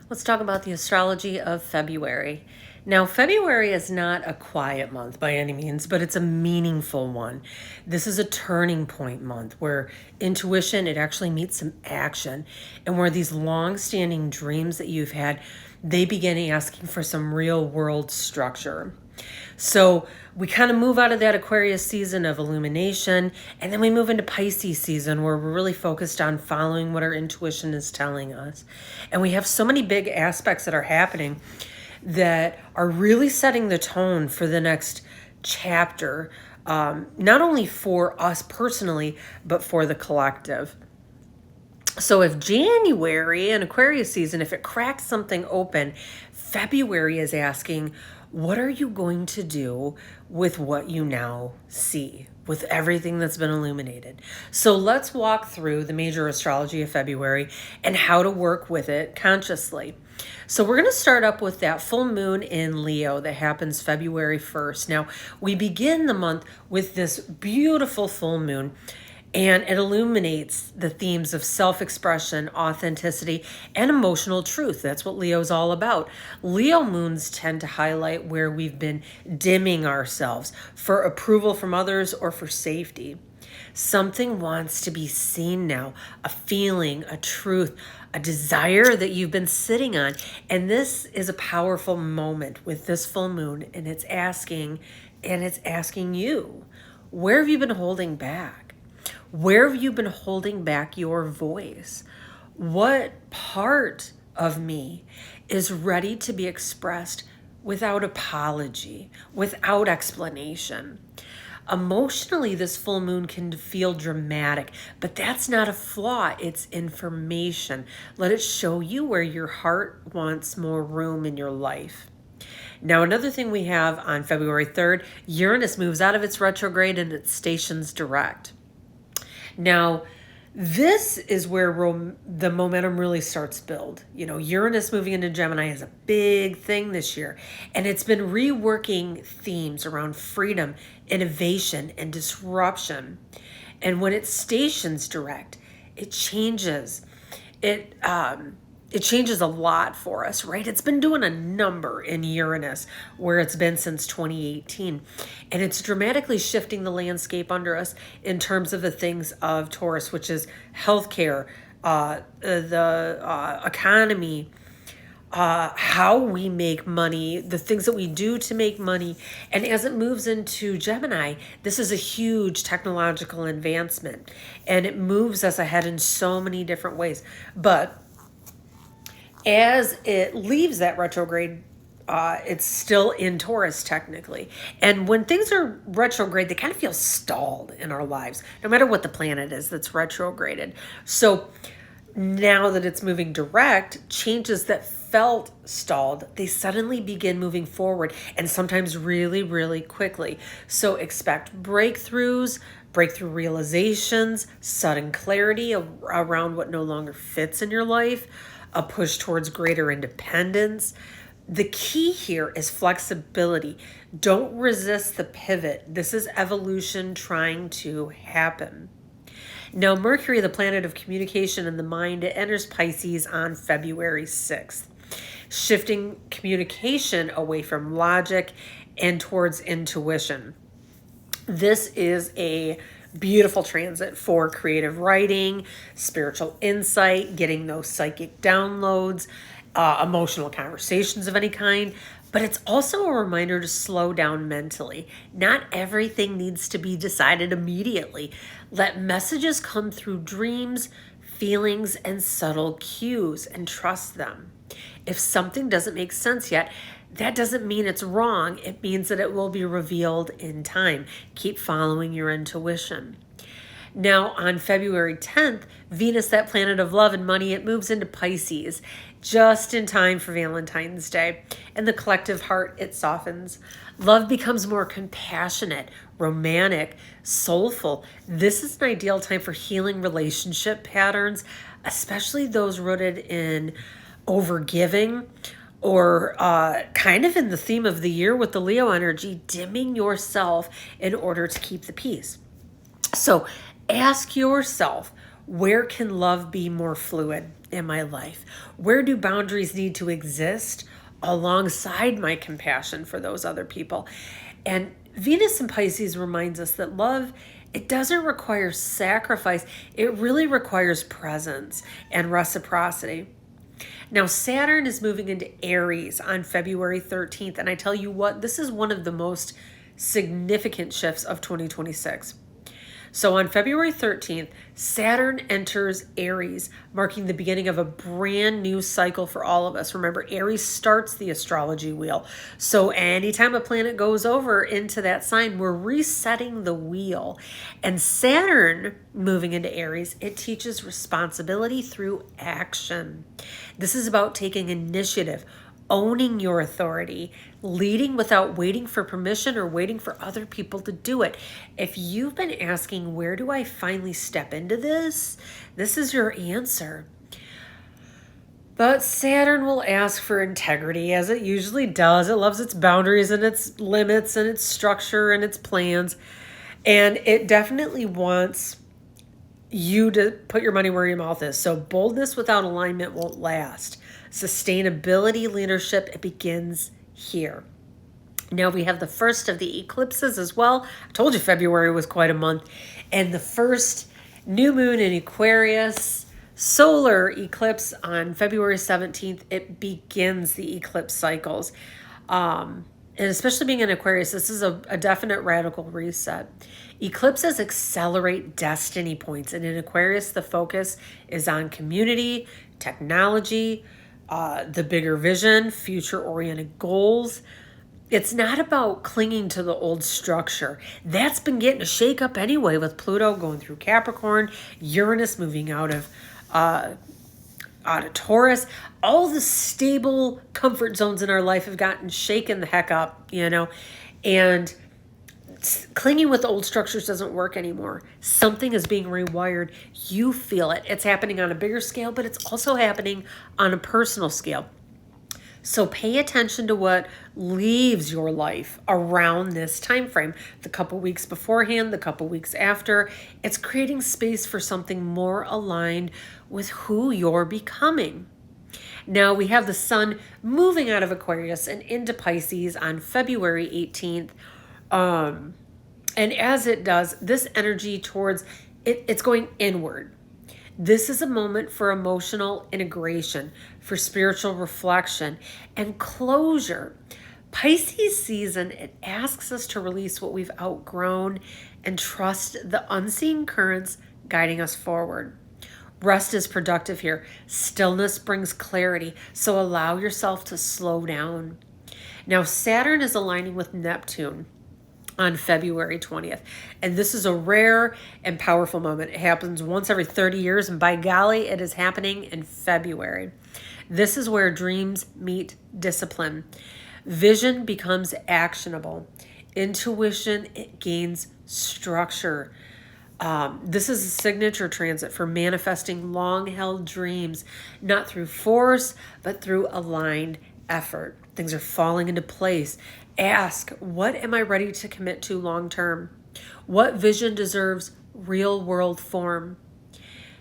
Let's talk about the astrology of February. Now, February is not a quiet month by any means, but it's a meaningful one. This is a turning point month where intuition, it actually meets some action, and where these long-standing dreams that you've had, they begin asking for some real world structure. So we kind of move out of that Aquarius season of illumination, and then we move into Pisces season where we're really focused on following what our intuition is telling us. And we have so many big aspects that are happening that are really setting the tone for the next chapter, not only for us personally, but for the collective. So if January and Aquarius season, if it cracks something open, February is asking, what are you going to do with what you now see, with everything that's been illuminated? So let's walk through the major astrology of February and how to work with it consciously. So we're going to start up with that full moon in Leo that happens February 1st. Now, we begin the month with this beautiful full moon, and it illuminates the themes of self-expression, authenticity, and emotional truth. That's what Leo's all about. Leo moons tend to highlight where we've been dimming ourselves for approval from others or for safety. Something wants to be seen now, a feeling, a truth, a desire that you've been sitting on. And this is a powerful moment with this full moon, and it's asking you, where have you been holding back? Where have you been holding back your voice? What part of me is ready to be expressed without apology, without explanation? Emotionally, this full moon can feel dramatic, but that's not a flaw. It's information. Let it show you where your heart wants more room in your life. Now, another thing we have on February 3rd, Uranus moves out of its retrograde and it stations direct. Now, this is where the momentum really starts to build. Uranus moving into Gemini is a big thing this year, and it's been reworking themes around freedom, innovation, and disruption. And when it stations direct, it changes. It changes a lot for us, right? It's been doing a number in Uranus where it's been since 2018. And it's dramatically shifting the landscape under us in terms of the things of Taurus, which is healthcare, the economy, how we make money, the things that we do to make money. And as it moves into Gemini, this is a huge technological advancement. And it moves us ahead in so many different ways. But as it leaves that retrograde, it's still in Taurus technically. And when things are retrograde, they kind of feel stalled in our lives, no matter what the planet is that's retrograded. So now that it's moving direct, changes that felt stalled, they suddenly begin moving forward, and sometimes really, really quickly. So expect breakthroughs, breakthrough realizations, sudden clarity around what no longer fits in your life, a push towards greater independence. The key here is flexibility. Don't resist the pivot. This is evolution trying to happen. Now, Mercury, the planet of communication and the mind, it enters Pisces on February 6th, shifting communication away from logic and towards intuition. This is a beautiful transit for creative writing, spiritual insight, getting those psychic downloads, emotional conversations of any kind. But it's also a reminder to slow down mentally. Not everything needs to be decided immediately. Let messages come through dreams, feelings, and subtle cues, and trust them. If something doesn't make sense yet, that doesn't mean it's wrong. It means that it will be revealed in time. Keep following your intuition. Now, on February 10th, Venus, that planet of love and money, it moves into Pisces just in time for Valentine's Day. And the collective heart, it softens. Love becomes more compassionate, romantic, soulful. This is an ideal time for healing relationship patterns, especially those rooted in overgiving, or kind of in the theme of the year with the Leo energy, dimming yourself in order to keep the peace. So ask yourself, where can love be more fluid? in my life? Where do boundaries need to exist alongside my compassion for those other people? And Venus in Pisces reminds us that love, it doesn't require sacrifice. It really requires presence and reciprocity. Now, Saturn is moving into Aries on February 13th. And I tell you what, this is one of the most significant shifts of 2026. So on February 13th, Saturn enters Aries, marking the beginning of a brand new cycle for all of us. Remember, Aries starts the astrology wheel. So anytime a planet goes over into that sign, we're resetting the wheel. And Saturn moving into Aries, it teaches responsibility through action. This is about taking initiative, owning your authority, leading without waiting for permission or waiting for other people to do it. If you've been asking, where do I finally step into this? This is your answer. But Saturn will ask for integrity, as it usually does. It loves its boundaries and its limits and its structure and its plans. And it definitely wants you to put your money where your mouth is. So boldness without alignment won't last. Sustainability leadership, it begins here. Now we have the first of the eclipses as well. I told you February was quite a month. And the first new moon in Aquarius, solar eclipse on February 17th, it begins the eclipse cycles. And especially being in Aquarius, this is a definite radical reset. Eclipses accelerate destiny points. And in Aquarius, the focus is on community, technology, the bigger vision, future-oriented goals. It's not about clinging to the old structure. That's been getting a shake-up anyway with Pluto going through Capricorn, Uranus moving out of Taurus. All the stable comfort zones in our life have gotten shaken the heck up, and clinging with old structures doesn't work anymore. Something is being rewired. You feel it. It's happening on a bigger scale, but it's also happening on a personal scale. So pay attention to what leaves your life around this time frame. The couple weeks beforehand, the couple weeks after. It's creating space for something more aligned with who you're becoming. Now we have the sun moving out of Aquarius and into Pisces on February 18th. And as it does, this energy towards it's going inward. This is a moment for emotional integration, for spiritual reflection and closure. Pisces season, it asks us to release what we've outgrown and trust the unseen currents guiding us forward. Rest is productive here. Stillness brings clarity, so allow yourself to slow down. Now, Saturn is aligning with Neptune on February 20th. And this is a rare and powerful moment. It happens once every 30 years, and by golly, it is happening in February. This is where dreams meet discipline. Vision becomes actionable. Intuition, it gains structure. This is a signature transit for manifesting long-held dreams, not through force, but through aligned effort. Things are falling into place. Ask, what am I ready to commit to long term? What vision deserves real world form?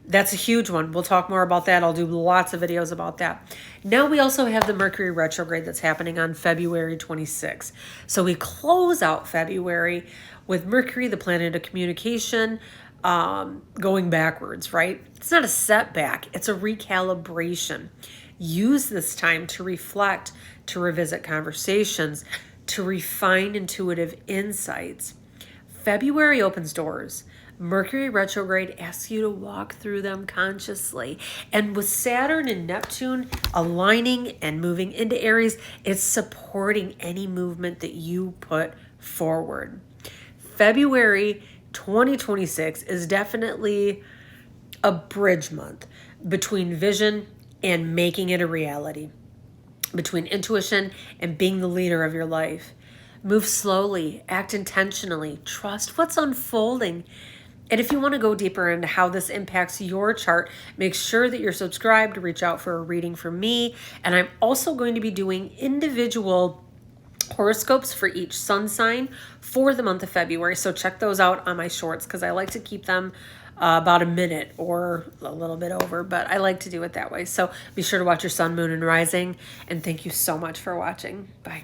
That's a huge one. We'll talk more about that. I'll do lots of videos about that. Now we also have the Mercury retrograde that's happening on February 26th. So we close out February with Mercury, the planet of communication, going backwards, right? It's not a setback. It's a recalibration. Use this time to reflect, to revisit conversations, to refine intuitive insights. February opens doors. Mercury retrograde asks you to walk through them consciously. And with Saturn and Neptune aligning and moving into Aries, it's supporting any movement that you put forward. February 2026 is definitely a bridge month between vision and making it a reality, between intuition and being the leader of your life. Move slowly, act intentionally, trust what's unfolding. And if you want to go deeper into how this impacts your chart, make sure that you're subscribed to reach out for a reading from me. And I'm also going to be doing individual horoscopes for each sun sign for the month of February. So check those out on my shorts because I like to keep them about a minute or a little bit over, but I like to do it that way. So be sure to watch your sun, moon, and rising. And thank you so much for watching. Bye.